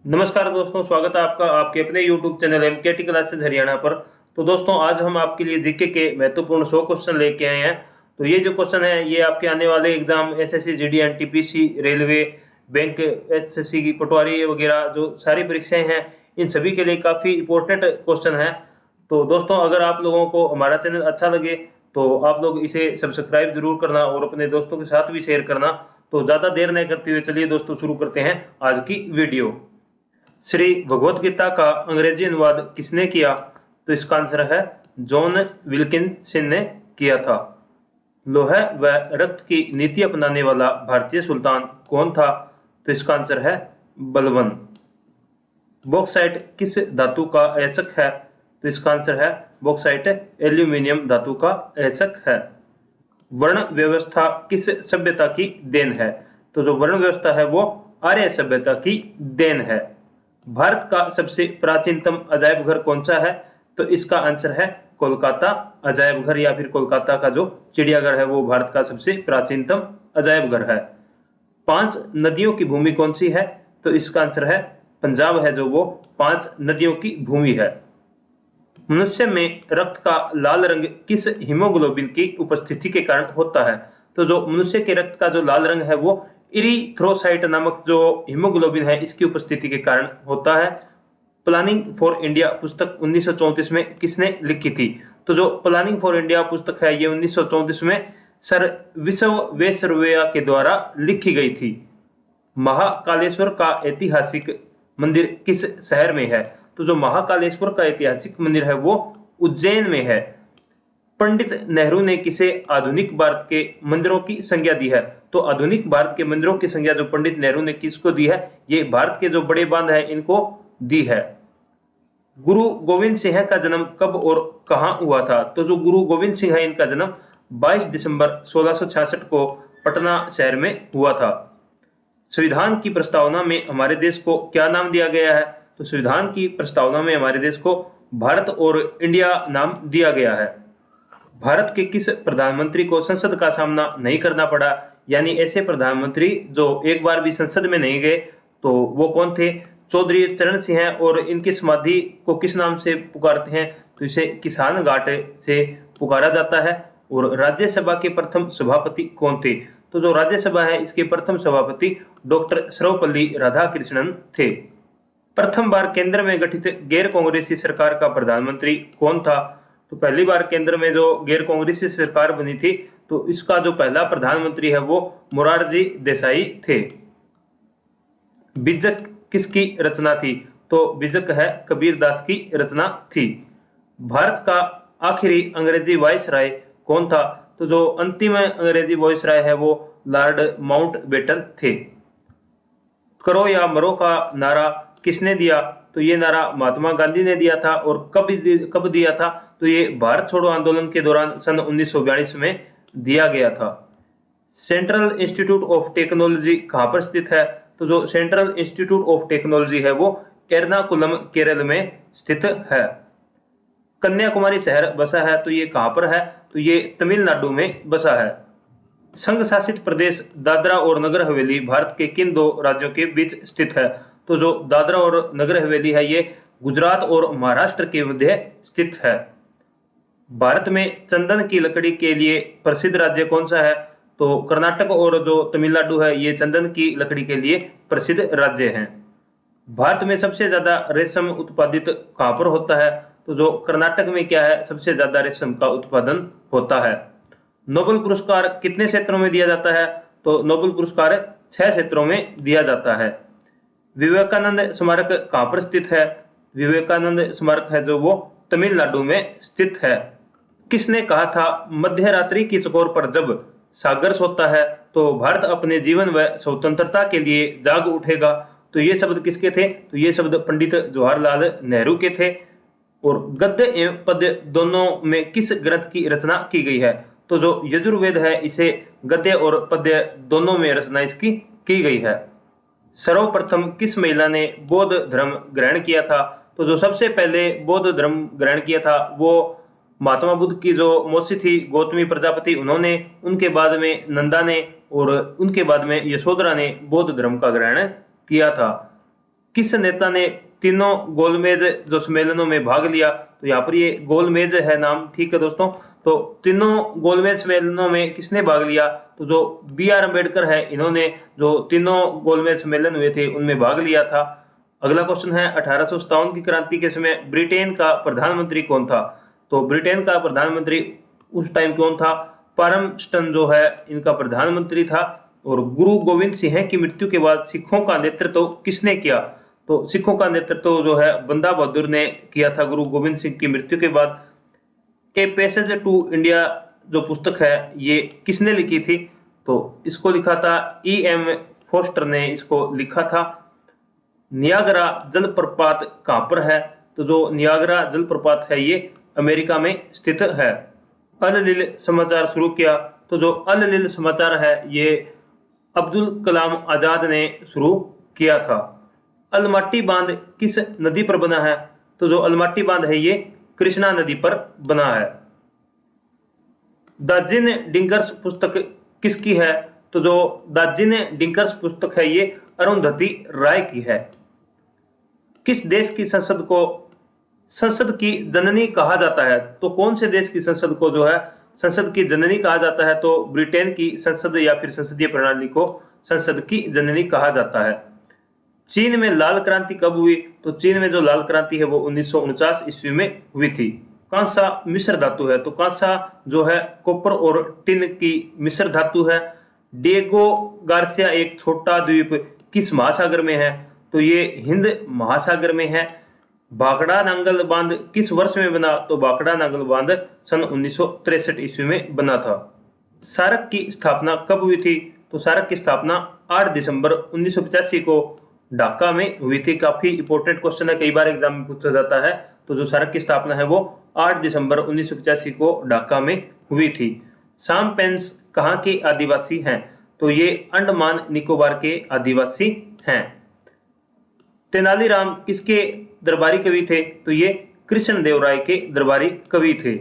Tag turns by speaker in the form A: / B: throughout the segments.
A: नमस्कार दोस्तों, स्वागत है आपका आपके अपने YouTube channel MKT classes Haryana पर। तो दोस्तों, आज हम आपके लिए जीके के महत्वपूर्ण 100 क्वेश्चन लेके आए हैं। तो ये जो क्वेश्चन है ये आपके आने वाले exam SSC, GD, NTPC, railway, bank, SSC की पटवारी वगैरह जो सारी परीक्षाएं हैं, इन सभी के लिए काफी इंपॉर्टेंट क्वेश्चन है। तो दोस्तों, अगर आप लोगों को हमारा चैनल अच्छा लगे तो आप लोग इसे सब्सक्राइब जरूर करना और अपने दोस्तों के साथ भी शेयर करना। तो ज्यादा देर नहीं करते हुए चलिए दोस्तों शुरू करते हैं आज की वीडियो। श्री भगवत गीता का अंग्रेजी अनुवाद किसने किया? तो इसका आंसर है जॉन विल्किंसन ने किया था। लोह व रक्त की नीति अपनाने वाला भारतीय सुल्तान कौन था? तो इसका आंसर है बलबन। बॉक्साइट किस धातु का ऐचक है? तो इसका आंसर है बॉक्साइट एल्यूमिनियम धातु का ऐचक है। वर्ण व्यवस्था किस सभ्यता की देन है? तो जो वर्ण व्यवस्था है वो आर्य सभ्यता की देन है। भारत का सबसे प्राचीनतम अजायब घर कौन सा है? तो इसका आंसर है कोलकाता अजायब घर, या फिर कोलकाता का जो चिड़ियाघर है वो भारत का सबसे प्राचीनतम अजायब घर है। 5 नदियों की भूमि कौन सी है? तो इसका आंसर है पंजाब है, जो वो 5 नदियों की भूमि है। मनुष्य में रक्त का लाल रंग किस हीमोग्लोबिन की उपस्थिति के कारण होता है? तो जो मनुष्य के रक्त का जो लाल रंग है वो इरिथ्रोसाइट नामक जो हीमोग्लोबिन है इसकी उपस्थिति के कारण होता है। प्लानिंग फॉर इंडिया पुस्तक 1934 में किसने लिखी थी? तो जो प्लानिंग फॉर इंडिया पुस्तक है ये 1934 में सर विश्वेश्वरैया के द्वारा लिखी गई थी। महाकालेश्वर का ऐतिहासिक मंदिर किस शहर में है? तो जो महाकालेश्वर का ऐतिहासिक मंदिर है वो उज्जैन में है। पंडित नेहरू ने किसे आधुनिक भारत के मंदिरों की संज्ञा दी है? तो आधुनिक भारत के मंदिरों की संज्ञा जो पंडित नेहरू ने किसको दी है? ये भारत के जो बड़े बांध है इनको दी है। गुरु गोविंद सिंह का जन्म कब और कहां हुआ था? तो जो गुरु गोविंद सिंह है इनका जन्म 22 दिसंबर 1666 को पटना शहर में हुआ था। संविधान की प्रस्तावना में हमारे देश को क्या नाम दिया गया है? तो संविधान की प्रस्तावना में हमारे देश को भारत और इंडिया नाम दिया गया है। भारत के किस प्रधानमंत्री को संसद का सामना नहीं करना पड़ा? यानी ऐसे प्रधानमंत्री जो एक बार भी संसद में नहीं गए, तो वो कौन थे? चौधरी चरण सिंह हैं। और इनकी समाधि को किस नाम से पुकारते हैं? तो इसे किसान घाट से पुकारा जाता है। और राज्यसभा के प्रथम सभापति कौन थे? तो जो राज्यसभा है इसके प्रथम सभापति डॉक्टर सर्वपल्ली राधाकृष्णन थे। प्रथम बार केंद्र में गठित गैर कांग्रेसी सरकार का प्रधानमंत्री कौन था? तो पहली बार केंद्र में जो गैर कांग्रेसी सरकार बनी थी तो इसका जो पहला प्रधानमंत्री है वो मोरारजी देसाई थे। बीजक किसकी रचना थी? तो बीजक है कबीरदास की रचना थी। भारत का आखिरी अंग्रेजी वायसराय कौन था? तो जो अंतिम अंग्रेजी वायसराय है वो लॉर्ड माउंटबेटन थे। करो या मरो का नारा किसने दिया? तो ये नारा महात्मा गांधी ने दिया था। और कब दिया था? तो ये भारत छोड़ो आंदोलन के दौरान सन 1942 में दिया गया था। सेंट्रल इंस्टीट्यूट ऑफ टेक्नोलॉजी कहां पर स्थित है? तो जो सेंट्रल इंस्टीट्यूट ऑफ टेक्नोलॉजी है वो एर्नाकुलम केरल में स्थित है। कन्याकुमारी शहर बसा है, तो ये कहां पर है? तो ये तमिलनाडु में बसा है। संघ शासित प्रदेश दादरा और नगर हवेली भारत के किन 2 राज्यों के बीच स्थित है? तो जो दादरा और नगर हवेली है ये गुजरात और महाराष्ट्र के मध्य स्थित है। भारत में चंदन की लकड़ी के लिए प्रसिद्ध राज्य कौन सा है? तो कर्नाटक और जो तमिलनाडु है ये चंदन की लकड़ी के लिए प्रसिद्ध राज्य हैं। भारत में सबसे ज्यादा रेशम उत्पादित कहां पर होता है? तो जो कर्नाटक में क्या है, सबसे ज्यादा रेशम का उत्पादन होता है। नोबेल पुरस्कार कितने क्षेत्रों में दिया जाता है? तो नोबेल पुरस्कार 6 क्षेत्रों में दिया जाता है। विवेकानंद स्मारक कहां पर स्थित है? विवेकानंद स्मारक है जो वो तमिलनाडु में स्थित है। किसने कहा था मध्य रात्रि की चकोर पर जब सागर सोता है तो भारत अपने जीवन व स्वतंत्रता के लिए जाग उठेगा? तो ये शब्द किसके थे? तो ये शब्द पंडित जवाहरलाल नेहरू के थे। और गद्य एवं पद्य दोनों में किस ग्रंथ की रचना की गई है? तो जो यजुर्वेद है इसे गद्य और पद्य दोनों में रचना इसकी की गई है। सर्वप्रथम किस महिला ने बौद्ध धर्म ग्रहण किया था? तो जो सबसे पहले बौद्ध धर्म ग्रहण किया था वो महात्मा बुद्ध की जो मौसी थी गौतमी प्रजापति, उन्होंने, उनके बाद में नंदा ने और उनके बाद में यशोधरा ने बौद्ध धर्म का ग्रहण किया था। किस नेता ने तीनों गोलमेज जो सम्मेलनों में भाग लिया? तो यहाँ पर ये गोलमेज है नाम, ठीक है दोस्तों। तो तीनों गोलमेज सम्मेलनों में किसने भाग लिया? तो जो B.R. अम्बेडकर है, इन्होंने जो तीनों गोलमेज सम्मेलन हुए थे उनमें भाग लिया था। अगला क्वेश्चन है 1857 की क्रांति के समय ब्रिटेन का प्रधानमंत्री कौन था? तो ब्रिटेन का प्रधानमंत्री उस टाइम कौन था? परमस्टन जो है इनका प्रधानमंत्री था। और गुरु गोविंद सिंह की मृत्यु के बाद सिखों का नेतृत्व किसने किया? तो सिखों का नेतृत्व जो है बंदा बहादुर ने किया था गुरु गोविंद सिंह की मृत्यु के बाद। ए पैसेज टू इंडिया जो पुस्तक है ये किसने लिखी थी? तो इसको लिखा था E.M. फोस्टर ने इसको लिखा था। नियाग्रा जलप्रपात कहां पर है? तो जो नियाग्रा जलप्रपात है ये अमेरिका में स्थित है। अल नील समाचार शुरू किया? तो जो अल नील समाचार है ये अब्दुल कलाम आजाद ने शुरू किया था। अलमाटी बांध किस नदी पर बना है? तो जो अलमाटी बांध है ये कृष्णा नदी पर बना है। दार्जिन डिंकर्स पुस्तक किसकी है? तो जो दार्जिन डिंकर्स पुस्तक है ये अरुंधति राय की है। किस देश की संसद को संसद की जननी कहा जाता है? तो कौन से देश की संसद को जो है संसद की जननी कहा जाता है? तो ब्रिटेन की संसद या फिर संसदीय प्रणाली को संसद की जननी कहा जाता है। चीन में लाल क्रांति कब हुई? तो चीन में जो लाल क्रांति है वो 1949 ईस्वी में हुई थी। कांसा मिश्र धातु है? तो कांसा जो है कॉपर और टिन की मिश्र धातु है। डिएगो गार्सिया एक छोटा द्वीप किस महासागर में है? तो ये हिंद महासागर में है। भाखड़ा नांगल बांध किस वर्ष में बना? तो भाखड़ा नांगल बांध सन 1963 ईस्वी में बना था। सार्क की स्थापना कब हुई थी? तो सार्क की स्थापना 8 दिसंबर 1985 को ढाका में हुई थी। काफी इंपॉर्टेंट क्वेश्चन है, कई बार एग्जाम में पूछा जाता है। तो जो सार्क की स्थापना है वो 8 दिसंबर 1985 को ढाका में हुई थी। साम पेंस कहाँ के आदिवासी हैं? तो ये अंडमान निकोबार के आदिवासी हैं। तेनालीराम किसके दरबारी कवि थे? तो ये कृष्ण देव राय के दरबारी कवि थे।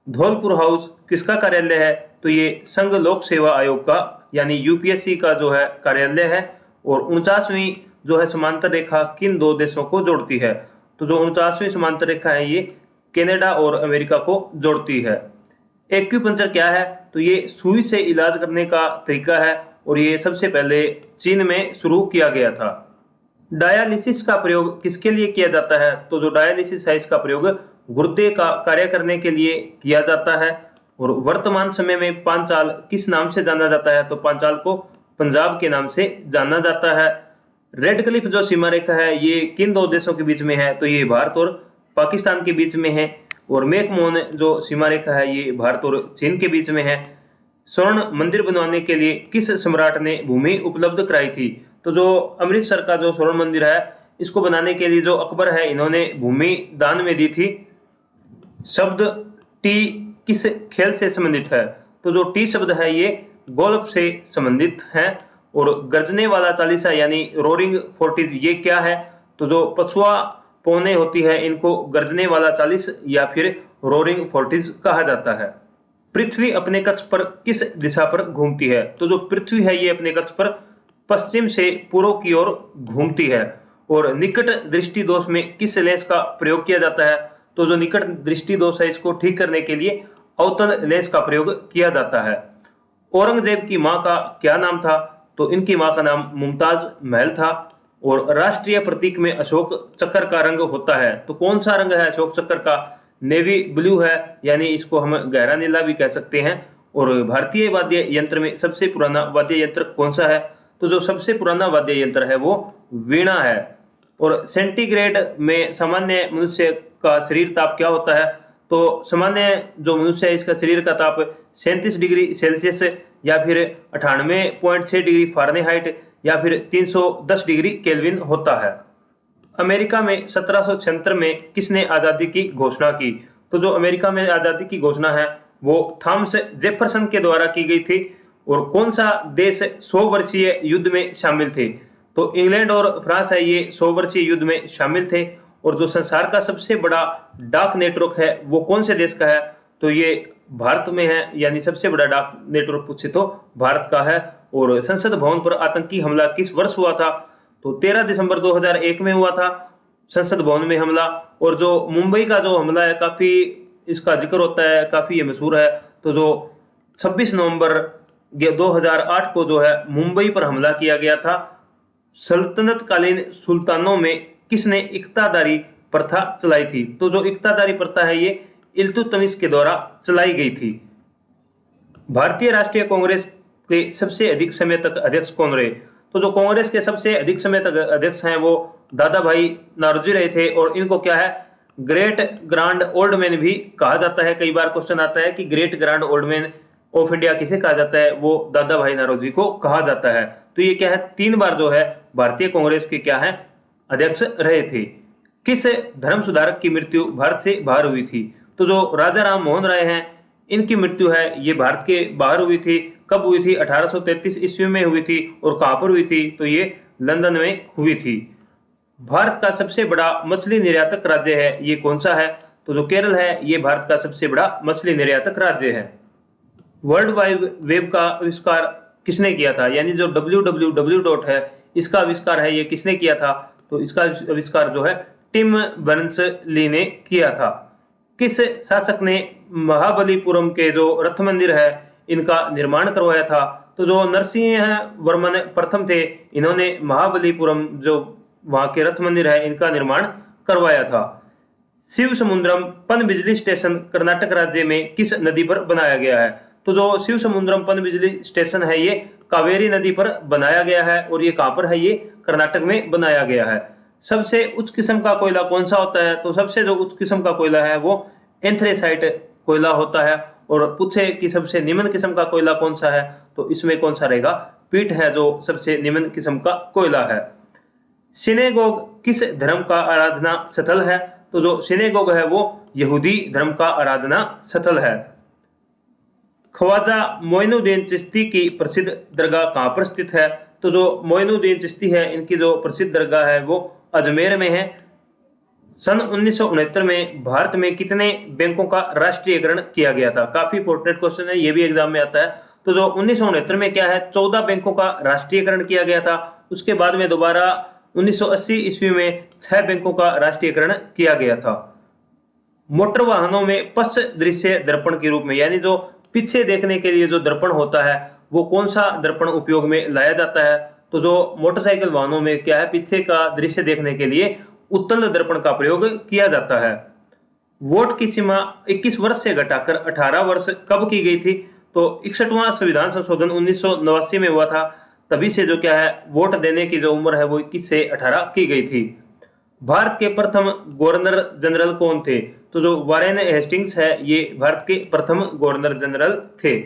A: धौलपुर हाउस किसका कार्यालय है? तो ये संघ लोक सेवा आयोग का यानी यूपीएससी का जो है कार्यालय है। और 49वीं जो है समांतर रेखा किन दो देशों को जोड़ती है? तो जो 49वीं समांतर रेखा है ये कनाडा और अमेरिका को जोड़ती है। एक्यूपंक्चर क्या है? तो ये सुई से इलाज करने का तरीका है और ये सबसे पहले चीन में शुरू किया गया था। डायालिसिस का प्रयोग किसके लिए किया जाता है? तो जो डायालिसिस है इसका प्रयोग गुर्दे का कार्य करने के लिए किया जाता है। और वर्तमान समय में पांचाल किस नाम से जाना जाता है? तो पांचाल को पंजाब के नाम से जाना जाता है। रेड क्लिफ जो सीमा रेखा है ये किन दो देशों के बीच में है? तो ये भारत और पाकिस्तान के बीच में है। और मैकमोहन जो सीमा रेखा है ये भारत और चीन के बीच में है। स्वर्ण मंदिर बनवाने के लिए किस सम्राट ने भूमि उपलब्ध कराई थी? तो जो अमृतसर का जो स्वर्ण मंदिर है इसको बनाने के लिए जो अकबर है इन्होंने भूमि दान में दी थी। शब्द टी किस खेल से संबंधित है? तो जो टी शब्द है ये गोल्फ से संबंधित है। और गर्जने वाला चालीसा यानी रोरिंग फोर्टीज ये क्या है? तो जो पछुआ पौने होती है इनको गर्जने वाला चालीस या फिर रोरिंग फोर्टीज कहा जाता है। पृथ्वी अपने कक्ष पर किस दिशा पर घूमती है? तो जो पृथ्वी है ये अपने कक्ष पर पश्चिम से पूर्व की ओर घूमती है। और निकट दृष्टि दोष में किस लेंस का प्रयोग किया जाता है? तो जो निकट दृष्टि दोष है इसको ठीक करने के लिए अवतल लेंस का प्रयोग किया जाता है। औरंगजेब की मां का क्या नाम था? तो इनकी मां का नाम मुमताज महल था। और राष्ट्रीय प्रतीक में अशोक चक्र का रंग होता है। तो कौन सा रंग है अशोक चक्र का? नेवी ब्लू है, यानी इसको हम गहरा नीला भी कह सकते हैं। और भारतीय वाद्य यंत्र में सबसे पुराना वाद्य यंत्र कौन सा है? तो जो सबसे पुराना वाद्य यंत्र है वो वीणा है। और सेंटीग्रेड में सामान्य मनुष्य का शरीर ताप क्या होता है? तो सामान्य जो मनुष्य है इसका शरीर का ताप 37 डिग्री सेल्सियस या फिर 98.6 डिग्री फारेनहाइट या फिर 310 डिग्री केल्विन होता है। अमेरिका में 1776 में किसने आजादी की घोषणा की? तो जो अमेरिका में आजादी की घोषणा है वो थॉमस जेफरसन के द्वारा की गई थी। और कौन सा देश 100 वर्षीय युद्ध में शामिल थे? तो इंग्लैंड और फ्रांस है ये 100 वर्षीय युद्ध में शामिल थे। और जो संसार का सबसे बड़ा डाक नेटवर्क है वो कौन से देश का है? तो ये भारत में है, यानी सबसे बड़ा डाक नेटवर्क पूछे तो भारत का है। और संसद भवन पर आतंकी हमला किस वर्ष हुआ था? तो 13 दिसंबर 2001 में हुआ था संसद भवन में हमला। और जो मुंबई का जो हमला है काफी इसका जिक्र होता है, काफी ये मशहूर है। तो जो 26 नवंबर 2008 को जो है मुंबई पर हमला किया गया था। सल्तनत कालीन सुल्तानों में किसने इक्तादारी प्रथा चलाई थी? तो जो इक्तादारी प्रथा है ये इल्तुतमिश के द्वारा चलाई गई थी। भारतीय राष्ट्रीय कांग्रेस के सबसे अधिक समय तक अध्यक्ष कौन रहे? तो जो कांग्रेस के सबसे अधिक समय तक अध्यक्ष हैं वो दादा भाई नौरोजी रहे थे। और इनको क्या है, ग्रेट ग्रांड ओल्ड मैन भी कहा जाता है। कई बार क्वेश्चन आता है कि great grand old man of India किसे कहा जाता है? वो दादा भाई नौरोजी को कहा जाता है। तो ये क्या है, 3 बार जो है भारतीय कांग्रेस के क्या है अध्यक्ष रहे थे। किस धर्म सुधारक की मृत्यु भारत से बाहर हुई थी? तो जो राजा राम मोहन राय हैं इनकी मृत्यु है ये भारत के बाहर हुई थी। कब हुई थी? 1833 ईस्वी में हुई थी। और कहां पर हुई थी? तो ये लंदन में हुई थी। भारत का सबसे बड़ा मछली निर्यातक राज्य है ये कौन सा है? तो जो केरल है ये भारत का सबसे बड़ा मछली निर्यातक राज्य है। वर्ल्ड वाइड वेब का आविष्कार किसने किया था? यानी जो www है इसका आविष्कार है ये किसने किया था? तो इसका आविष्कार जो है टिम बर्नर्स-ली ने किया था। किस शासक ने महाबलीपुरम के जो रथ मंदिर है इनका निर्माण करवाया था? तो जो नरसिंह वर्मन प्रथम थे इन्होंने महाबलीपुरम जो वहां के रथ मंदिर है इनका निर्माण करवाया था। शिव समुद्रम पनबिजली स्टेशन कर्नाटक राज्य में किस नदी पर बनाया गया है? तो जो शिव समुद्रम पनबिजली स्टेशन है ये कावेरी नदी पर बनाया गया है। और ये कहां पर है? ये कर्नाटक में बनाया गया है। सबसे उच्च किस्म का कोयला कौन सा होता है? तो सबसे जो उच्च किस्म का कोयला है वो एंथ्रेसाइट कोयला होता है। और पूछे कि सबसे निम्न किस्म का कोयला कौन सा है? तो इसमें कौन सा रहेगा? पीट है जो सबसे निम्न किस्म का कोयला है। सिनेगोग किस धर्म का आराधना स्थल है? तो जो सिनेगोग है वो यहूदी धर्म का आराधना स्थल है। ख्वाजा मोइनुद्दीन चिश्ती की प्रसिद्ध दरगाह कहां पर स्थित है? तो जो मोइनुद्दीन चिश्ती है इनकी जो प्रसिद्ध दरगाह है वो अजमेर में है। सन 1969 में भारत में कितने बैंकों का राष्ट्रीयकरण किया गया था? काफी इंपोर्टेंट क्वेश्चन है, ये भी एग्जाम में आता है। तो जो 1969 में क्या है 14 बैंकों का राष्ट्रीयकरण किया गया था। उसके बाद में दोबारा 1980 ईस्वी में 6 बैंकों का राष्ट्रीयकरण किया गया था। मोटर वाहनों में पश्च दृश्य दर्पण के रूप में यानी जो पीछे देखने के लिए जो दर्पण होता है वो कौन सा दर्पण उपयोग में लाया जाता है? तो जो मोटरसाइकिल वाहनों में क्या है पीछे का दृश्य देखने के लिए उत्तल दर्पण का प्रयोग किया जाता है। वोट की सीमा 21 वर्ष से घटाकर 18 वर्ष कब की गई थी? तो 61वां संविधान संशोधन 1989 में हुआ था। तभी से जो क्या है वोट देने की जो उम्र है वो 21 से 18 की गई थी। भारत के प्रथम गवर्नर जनरल कौन थे? तो जो वारेन हेस्टिंग्स है ये भारत के प्रथम गवर्नर जनरल थे।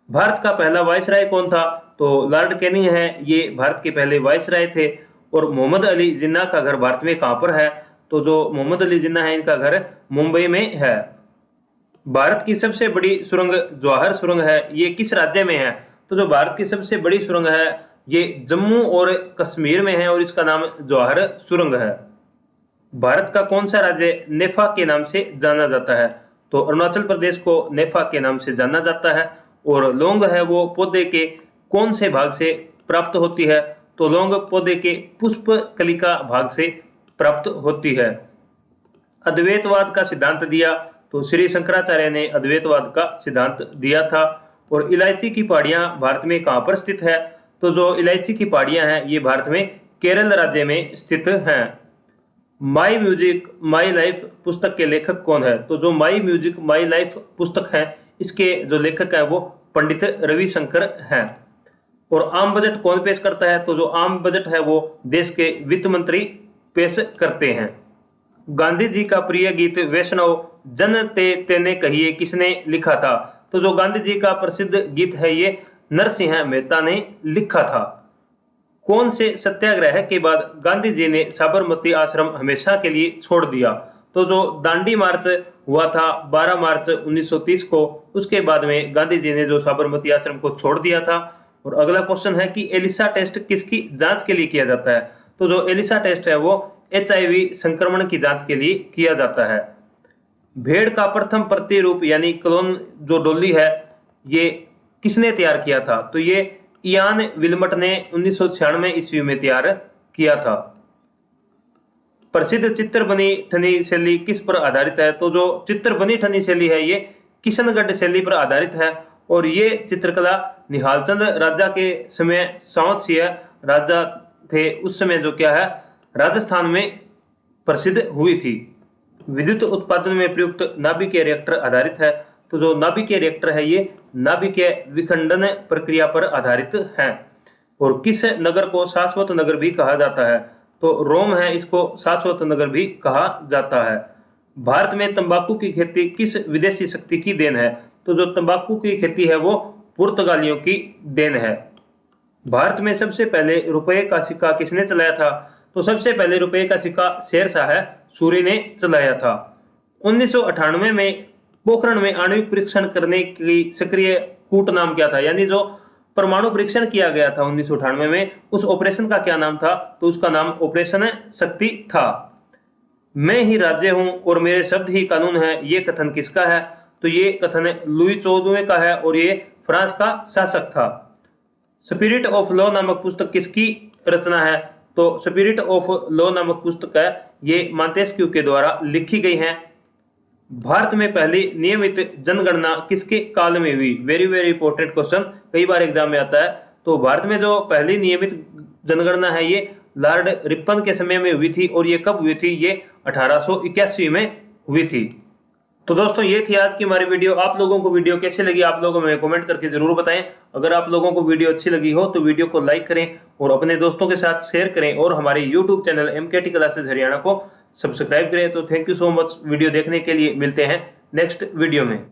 A: भारत का पहला वायसराय कौन था? तो लॉर्ड कैनिंग है ये भारत के पहले वायसराय थे। और मोहम्मद अली जिन्ना का घर भारत में कहां पर है? तो जो मोहम्मद अली जिन्ना है इनका घर मुंबई में है। भारत की सबसे बड़ी सुरंग जवाहर सुरंग है ये किस राज्य में है? तो जो भारत की सबसे बड़ी सुरंग है ये जम्मू और कश्मीर में है और इसका नाम जवाहर सुरंग है। भारत का कौन सा राज्य नेफा के नाम से जाना जाता है? तो अरुणाचल प्रदेश को नेफा के नाम से जाना जाता है। और लौंग है वो पौधे के कौन से भाग से प्राप्त होती है? तो लौंग पौधे के पुष्प कलिका भाग से प्राप्त होती है। अद्वैतवाद का सिद्धांत दिया तो श्री शंकराचार्य ने अद्वैतवाद का सिद्धांत दिया था। और इलायची की पहाड़ियां भारत में कहां पर स्थित है? तो जो इलायची की पहाड़ियां हैं ये भारत में केरल राज्य में स्थित हैं। माई म्यूजिक माई लाइफ पुस्तक के लेखक कौन है? तो जो माई म्यूजिक माई लाइफ पुस्तक है इसके जो लेखक है वो पंडित रविशंकर हैं। और आम बजट कौन पेश करता है? तो जो आम बजट है वो देश के वित्त मंत्री पेश करते हैं। गांधी जी का प्रिय गीत वैष्णव जन तेने कहिए किसने लिखा था? तो जो गांधी जी का प्रसिद्ध गीत है ये नरसिंह मेहता ने लिखा था। कौन से सत्याग्रह के बाद गांधी जी ने साबरमती आश्रम हमेशा के लिए छोड़ दिया? तो जो दांडी मार्च हुआ था 12 मार्च 1930 को, उसके बाद में गांधी जी ने जो साबरमती आश्रम को छोड़ दिया था। और अगला क्वेश्चन है कि एलिसा टेस्ट किसकी जांच के लिए किया जाता है? तो जो एलिसा टेस्ट है वो HIV संक्रमण की जांच के लिए किया जाता है। भेड़ का प्रथम प्रतिरूप यानी क्लोन जो डोली है ये किसने तैयार किया था? तो ये इयान विल्मट ने 1996 ईस्वी में तैयार किया था। प्रसिद्ध चित्तर बनी ठनी शैली किस पर आधारित है? तो जो चित्तर बनी ठनी शैली है ये किशनगढ़ शैली पर आधारित है और ये चित्रकला निहालचंद राजा के समय सावंत सिंह राजा थे उस समय जो क्या है राजस्थान में प्रसिद्ध हुई थी। विद्युत उत्पादन में प्रयुक्त नाभिकीय रिएक्टर आधारित है। तो जो नाभिकीय रिएक्टर है ये नाभिकीय विखंडन प्रक्रिया पर आधारित है। और किस नगर को शाश्वत नगर भी कहा जाता है? तो रोम है, इसको शाश्वत नगर भी कहा जाता है। भारत में तंबाकू की खेती किस विदेशी शक्ति की देन है? तो जो तंबाकू की खेती है वो पुर्तगालियों की देन है। भारत में सबसे पहले रुपए का सिक्का किसने चलाया था? तो सबसे पहले रुपए का सिक्का शेरशाह सूरी ने चलाया था। 1998 में पोखरण में आणविक परीक्षण करने की सक्रिय कूट नाम क्या था? यानी जो परमाणु परीक्षण किया गया था 1998 में, उस ऑपरेशन का क्या नाम था? तो उसका नाम ऑपरेशन शक्ति था। मैं ही राज्य हूं और मेरे शब्द ही कानून है, ये कथन किसका है? तो ये कथन लुई 14वें का है और ये फ्रांस का शासक था। स्पिरिट ऑफ लॉ नामक पुस्तक किसकी रचना है? तो स्पिरिट ऑफ लॉ नामक पुस्तक है ये मॉन्टेस्क्यू के द्वारा लिखी गई है। भारत में पहली नियमित जनगणना किसके काल में हुई? वेरी वेरी इंपॉर्टेंट क्वेश्चन, कई बार एग्जाम में आता है। तो भारत में जो पहली नियमित जनगणना है ये लॉर्ड रिपन के समय में हुई थी और ये कब हुई थी? ये 1881 में हुई थी। तो दोस्तों ये थी आज की हमारी वीडियो। आप लोगों को वीडियो कैसी लगी आप लोगों में कमेंट करके जरूर बताएं। अगर आप लोगों को वीडियो अच्छी लगी हो तो वीडियो को लाइक करें और अपने दोस्तों के साथ शेयर करें और हमारे YouTube channel MKT classes Haryana को सब्सक्राइब करें। तो thank you so much video देखने के लिए। मिलते हैं नेक्स्ट वीडियो में।